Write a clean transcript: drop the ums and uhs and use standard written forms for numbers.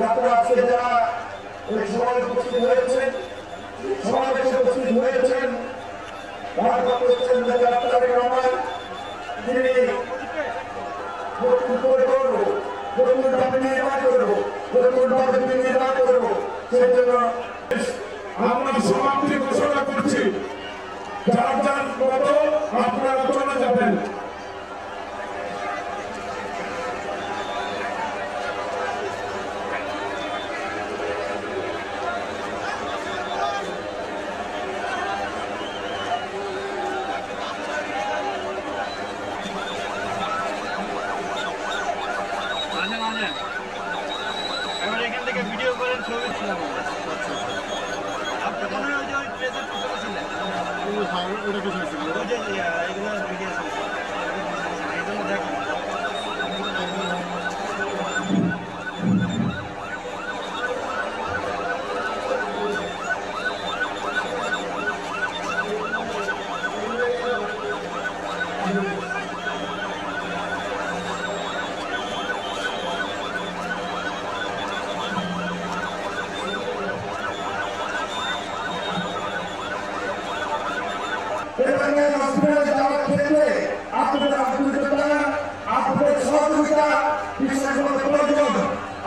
তারপরে আজকে যারা এই সভায় উপস্থিত হয়েছেন, সমাবেশে উপস্থিত হয়েছেন, ভারপ্রাপ্ত হচ্ছেন তারেক রহমান, তিনি নতুনভাবে নির্মাণ করবো, নতুনভাবে নির্মাণ করবো, সেই জন্য আমরা সমাপ্তি ঘোষণা করছি। যার যার মতো আপনারা চলে যাবেন। এখান থেকে ভিডিও করেন, ছবি ছিলাম আপনি মনে হয় যে ওই প্রেজেন্ট পিছনে ছিলেন, ওটা পিছনে ছিল, ওই যে এগুলো ভিডিও ছিল, এই জন্য দেখেন। এখানে হসপিটালে যাওয়ার ক্ষেত্রে আপনারা